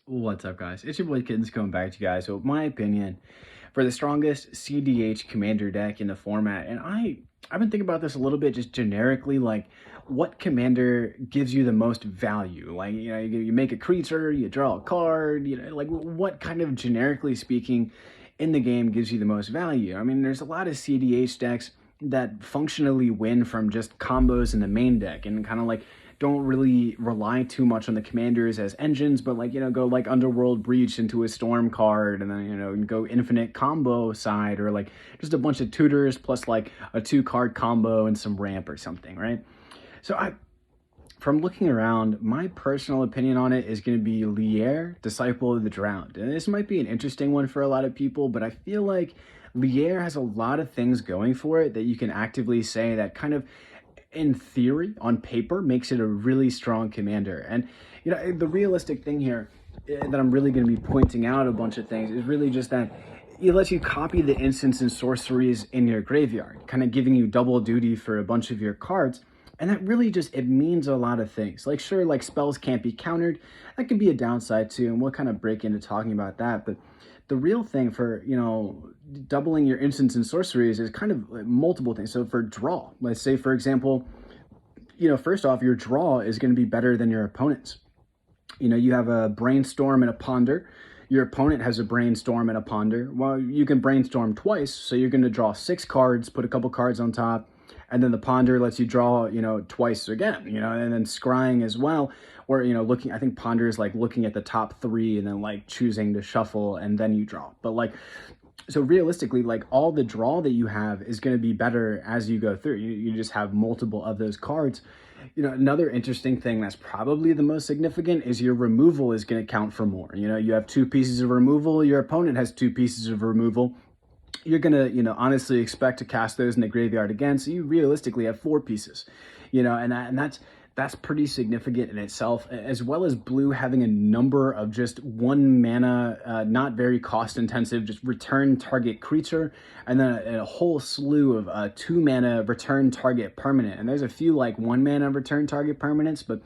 What's up, guys? It's your boy Kittens coming back to you guys. So, my opinion for the strongest CDH commander deck in the format, and I've been thinking about this a little bit, just generically, like what commander gives you the most value? Like, you make a creature, you draw a card, like what kind of generically speaking in the game gives you the most value? I mean, there's a lot of CDH decks that functionally win from just combos in the main deck and kind of like don't really rely too much on the commanders as engines, but like, go like Underworld Breach into a Storm card and then, go infinite combo side, or like just a bunch of tutors plus like a 2-card combo and some ramp or something, right? So from looking around, my personal opinion on it is going to be Lier, Disciple of the Drowned. And this might be an interesting one for a lot of people, but I feel like Lier has a lot of things going for it that you can actively say that kind of, in theory, on paper, makes it a really strong commander. And, the realistic thing here that I'm really going to be pointing out a bunch of things is really just that it lets you copy the instants and sorceries in your graveyard, kind of giving you double duty for a bunch of your cards. And that really just, it means a lot of things. Like, sure, like spells can't be countered. That can be a downside too, and we'll kind of break into talking about that. But the real thing for, doubling your instants and sorceries is kind of like multiple things. So for draw, let's say, for example, first off, your draw is going to be better than your opponent's. You have a brainstorm and a ponder. Your opponent has a brainstorm and a ponder. Well, you can brainstorm twice, so you're going to draw 6 cards, put a couple cards on top, and then the ponder lets you draw, twice again, and then scrying as well, or, looking, I think ponder is like looking at the top 3 and then like choosing to shuffle and then you draw. But like, so realistically, like all the draw that you have is going to be better as you go through. You just have multiple of those cards. Another interesting thing that's probably the most significant is your removal is going to count for more. You have 2 pieces of removal, your opponent has 2 pieces of removal. You're going to, honestly expect to cast those in the graveyard again. So you realistically have 4 pieces, and that's pretty significant in itself, as well as blue having a number of just 1 mana, not very cost intensive, just return target creature, and then a whole slew of 2 mana return target permanent. And there's a few like 1 mana return target permanents, but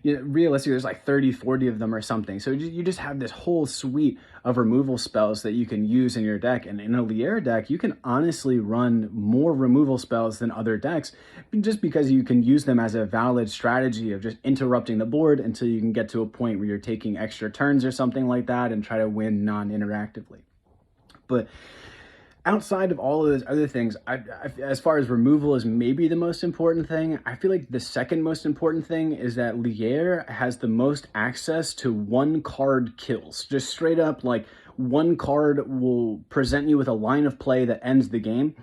realistically, there's like 30, 40 of them or something. So you just have this whole suite of removal spells that you can use in your deck. And in a Lier deck, you can honestly run more removal spells than other decks, just because you can use them as a valid strategy of just interrupting the board until you can get to a point where you're taking extra turns or something like that and try to win non-interactively. But outside of all of those other things, as far as removal is maybe the most important thing, I feel like the second most important thing is that Lier has the most access to 1-card kills. Just straight up, like 1 card will present you with a line of play that ends the game.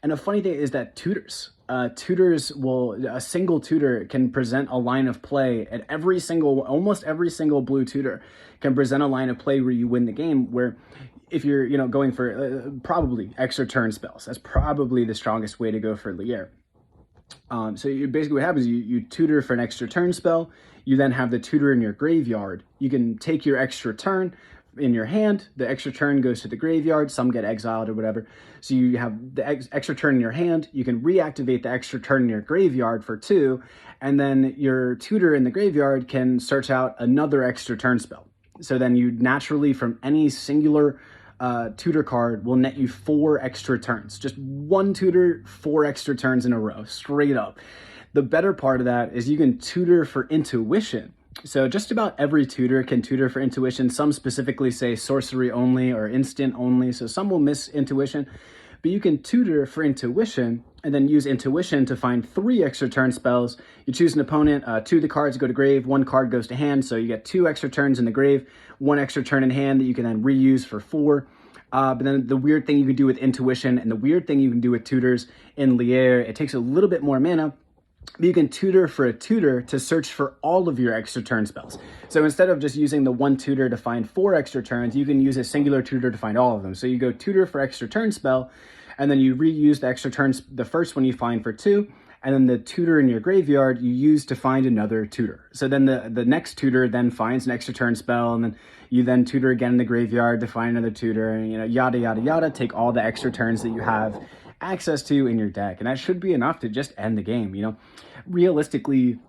And a funny thing is that a single tutor can present a line of play at almost every single blue tutor can present a line of play where you win the game, where if you're, going for probably extra turn spells, that's probably the strongest way to go for Lier. So basically what happens is you tutor for an extra turn spell, you then have the tutor in your graveyard. You can take your extra turn in your hand, the extra turn goes to the graveyard, some get exiled or whatever. So you have the extra turn in your hand, you can reactivate the extra turn in your graveyard for 2, and then your tutor in the graveyard can search out another extra turn spell. So then you naturally, from any singular tutor card, will net you 4 extra turns. Just 1 tutor, 4 extra turns in a row, straight up. The better part of that is you can tutor for intuition. So just about every tutor can tutor for intuition. Some specifically say sorcery only or instant only, so some will miss intuition. But you can tutor for intuition and then use intuition to find 3 extra turn spells. You choose an opponent, 2 of the cards go to grave, 1 card goes to hand, so you get 2 extra turns in the grave, 1 extra turn in hand that you can then reuse for 4. But then the weird thing you can do with intuition and the weird thing you can do with tutors in Lier, it takes a little bit more mana, but you can tutor for a tutor to search for all of your extra turn spells. So instead of just using the 1 tutor to find 4 extra turns, you can use a singular tutor to find all of them. So you go tutor for extra turn spell, and then you reuse the extra turns, the first one you find for 2, and then the tutor in your graveyard you use to find another tutor. So then the next tutor then finds an extra turn spell, and then you then tutor again in the graveyard to find another tutor, and yada, yada, yada, take all the extra turns that you have access to in your deck. And that should be enough to just end the game. Realistically,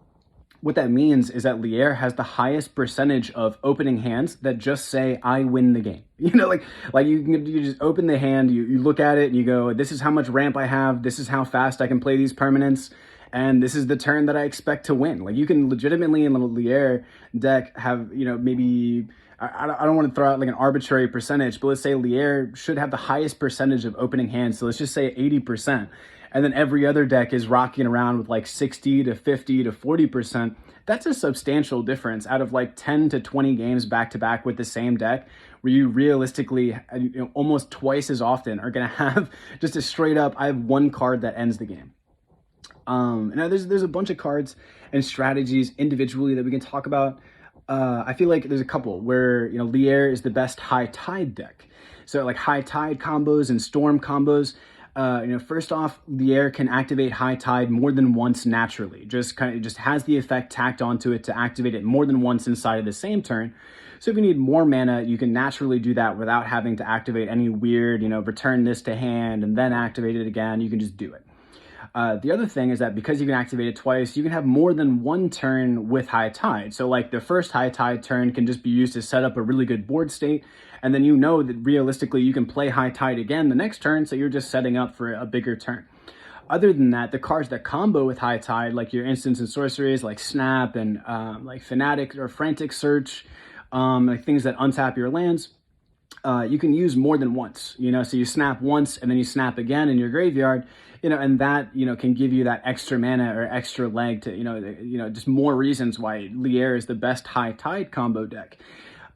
what that means is that Lier has the highest percentage of opening hands that just say, I win the game. Like you just open the hand, you look at it and you go, this is how much ramp I have, this is how fast I can play these permanents, and this is the turn that I expect to win. Like you can legitimately in the Lier deck have, maybe, I don't want to throw out like an arbitrary percentage, but let's say Lier should have the highest percentage of opening hands. So let's just say 80%. And then every other deck is rocking around with like 60 to 50 to 40%. That's a substantial difference out of like 10 to 20 games back to back with the same deck, where you realistically, almost twice as often are going to have just a straight up, I have one card that ends the game. Now there's a bunch of cards and strategies individually that we can talk about. I feel like there's a couple where, Lier is the best high tide deck. So like high tide combos and storm combos. First off, Lier can activate high tide more than once naturally. Just has the effect tacked onto it to activate it more than once inside of the same turn. So if you need more mana, you can naturally do that without having to activate any weird, return this to hand and then activate it again. You can just do it. The other thing is that because you can activate it twice, you can have more than one turn with high tide. So like the first high tide turn can just be used to set up a really good board state. And then that realistically you can play high tide again the next turn. So you're just setting up for a bigger turn. Other than that, the cards that combo with high tide, like your instants and sorceries like Snap and like Fanatic or Frantic Search, like things that untap your lands, you can use more than once, so you snap once and then you snap again in your graveyard, and that, can give you that extra mana or extra leg to, just more reasons why Lier is the best high tide combo deck.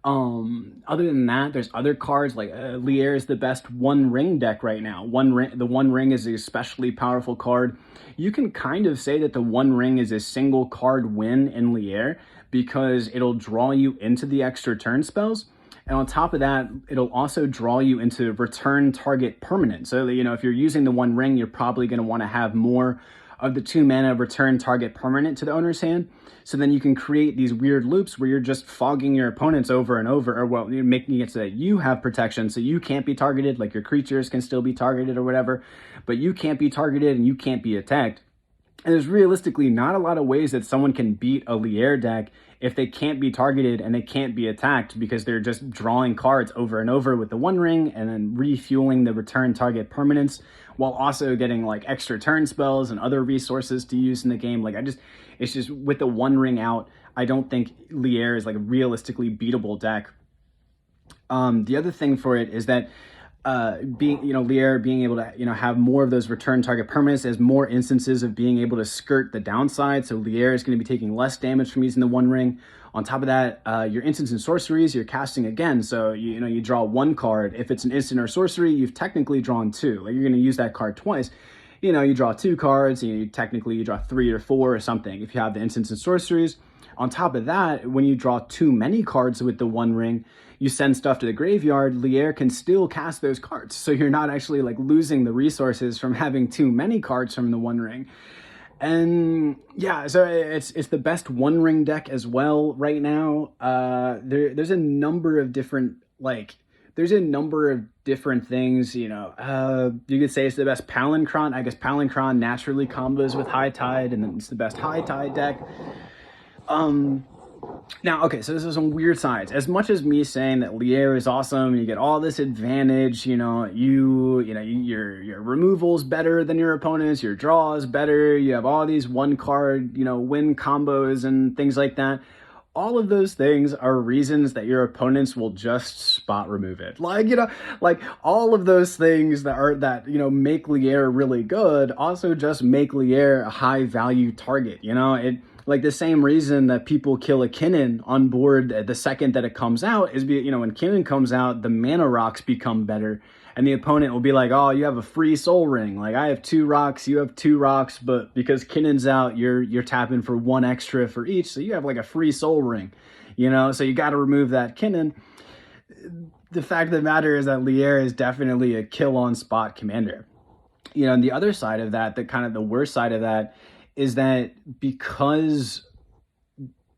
Other than that, there's other cards like Lier is the best One Ring deck right now. The One Ring is an especially powerful card. You can kind of say that the One Ring is a single card win in Lier because it'll draw you into the extra turn spells. And on top of that, it'll also draw you into return target permanent. So, if you're using the One Ring, you're probably going to want to have more of the 2 mana return target permanent to the owner's hand. So then you can create these weird loops where you're just fogging your opponents over and over, or you're making it so that you have protection so you can't be targeted, like your creatures can still be targeted or whatever, but you can't be targeted and you can't be attacked. And there's realistically not a lot of ways that someone can beat a Lier deck if they can't be targeted and they can't be attacked, because they're just drawing cards over and over with the One Ring and then refueling the return target permanence while also getting like extra turn spells and other resources to use in the game. It's just with the One Ring out, I don't think Lier is like a realistically beatable deck. The other thing for it is that Lier being able to, have more of those return target permanents has more instances of being able to skirt the downside. So Lier is going to be taking less damage from using the One Ring. On top of that, your instants and sorceries, you're casting again. So, you draw one card. If it's an instant or sorcery, you've technically drawn 2. Like you're going to use that card twice. You draw 2 cards, you draw 3 or 4 or something if you have the instants and sorceries. On top of that, when you draw too many cards with the One Ring, you send stuff to the graveyard, Lier can still cast those cards. So you're not actually like losing the resources from having too many cards from the One Ring. And yeah, so it's the best One Ring deck as well right now. There's a number of different things, you could say it's the best Palancron. I guess Palancron naturally combos with high tide, and then it's the best high tide deck. Now, okay, so this is some weird sides. As much as me saying that Lier is awesome, you get all this advantage, your removal's better than your opponent's, your draw is better, you have all these one card, win combos and things like that. All of those things are reasons that your opponents will just spot remove it. Like all of those things that make Lier really good also just make Lier a high value target. Like the same reason that people kill a Kinnan on board the second that it comes out is, when Kinnan comes out, the mana rocks become better. And the opponent will be like, oh, you have a free Soul Ring. Like, I have 2 rocks, you have 2 rocks, but because Kinnan's out, you're tapping for 1 extra for each. So you have like a free Soul Ring, so you got to remove that Kinnan. The fact of the matter is that Lier is definitely a kill on spot commander. And the other side of that, the kind of the worst side of that, is that because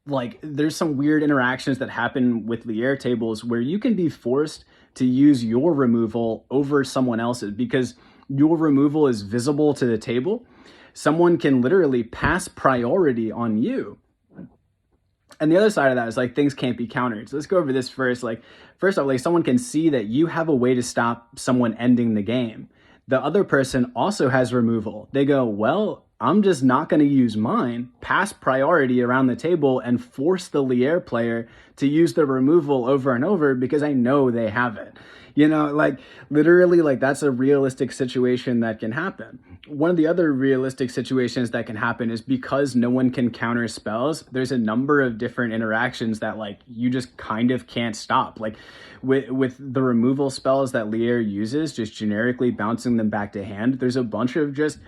like there's some weird interactions that happen with Lier tables where you can be forced to use your removal over someone else's because your removal is visible to the table. Someone can literally pass priority on you And the other side of that is like things can't be countered. So let's go over this first. Like, first off, like someone can see that you have a way to stop someone ending the game. The other person also has removal. They go, well, I'm just not going to use mine, pass priority around the table, and force the Lier player to use the removal over and over because I know they have it. You know, like literally, like that's a realistic situation that can happen. One of the other realistic situations that can happen is because no one can counter spells, there's a number of different interactions that like you just kind of can't stop. Like with the removal spells that Lier uses, just generically bouncing them back to hand, there's a bunch of just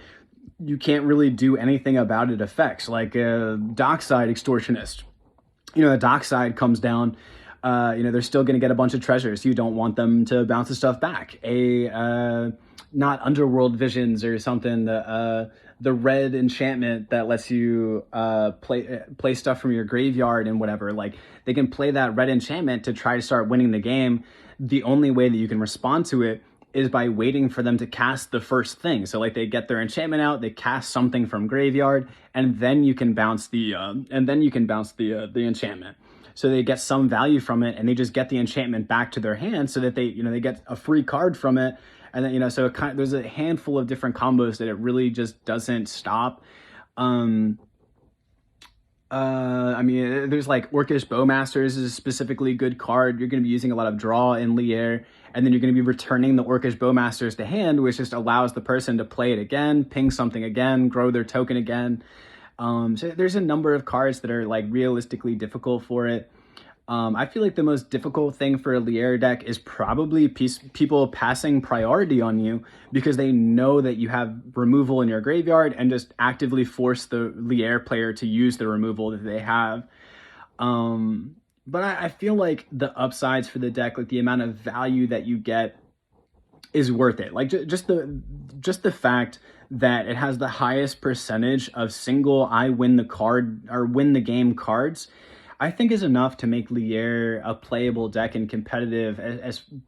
you can't really do anything about it effects, like a Dockside Extortionist. You know, the Dockside comes down, you know, they're still going to get a bunch of treasures. You don't want them to bounce the stuff back. Not Underworld Visions or something, the red enchantment that lets you play stuff from your graveyard and whatever. Like, they can play that red enchantment to try to start winning the game. The only way that you can respond to it is by waiting for them to cast the first thing. So like they get their enchantment out, they cast something from graveyard, and then you can bounce the enchantment. So they get some value from it, and they just get the enchantment back to their hand, so that they get a free card from it, and then so there's a handful of different combos that it really just doesn't stop. I mean, there's like Orcish Bowmasters is a specifically good card. You're going to be using a lot of draw in Lier, and then you're going to be returning the Orcish Bowmasters to hand, which just allows the person to play it again, ping something again, grow their token again. So there's a number of cards that are like realistically difficult for it. I feel like the most difficult thing for a Lier deck is probably people passing priority on you because they know that you have removal in your graveyard and just actively force the Lier player to use the removal that they have. But I feel like the upsides for the deck, like the amount of value that you get, is worth it. Like just the fact that it has the highest percentage of single I win the card or win the game cards, I think is enough to make Lier a playable deck and competitive.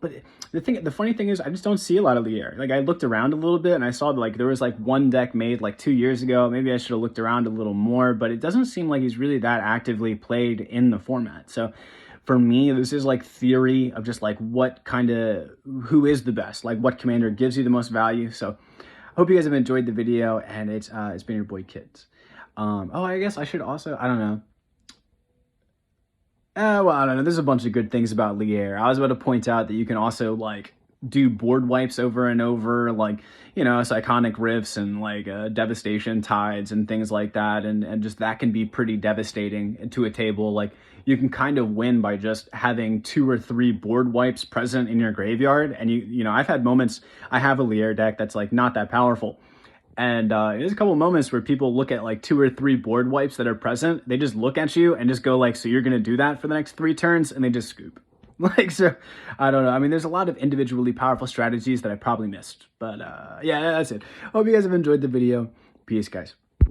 But the funny thing is, I just don't see a lot of Lier. Like, I looked around a little bit and I saw like there was like one deck made like 2 years ago. Maybe I should have looked around a little more, but it doesn't seem like he's really that actively played in the format. So for me, this is like theory of just like who is the best, like what commander gives you the most value. So I hope you guys have enjoyed the video, and it's been your boy Kids. Oh, I guess I should also, I don't know. Well, I don't know. There's a bunch of good things about Lier. I was about to point out that you can also like do board wipes over and over, like, you know, Cyconic Rifts and like Devastation Tides and things like that, and just that can be pretty devastating to a table. Like, you can kind of win by just having 2 or 3 board wipes present in your graveyard, and you know, I've had moments. I have a Lier deck that's like not that powerful. And there's a couple of moments where people look at like 2 or 3 board wipes that are present. They just look at you and just go like, so you're going to do that for the next 3 turns? And they just scoop. Like, so I don't know. I mean, there's a lot of individually powerful strategies that I probably missed. But yeah, that's it. Hope you guys have enjoyed the video. Peace, guys.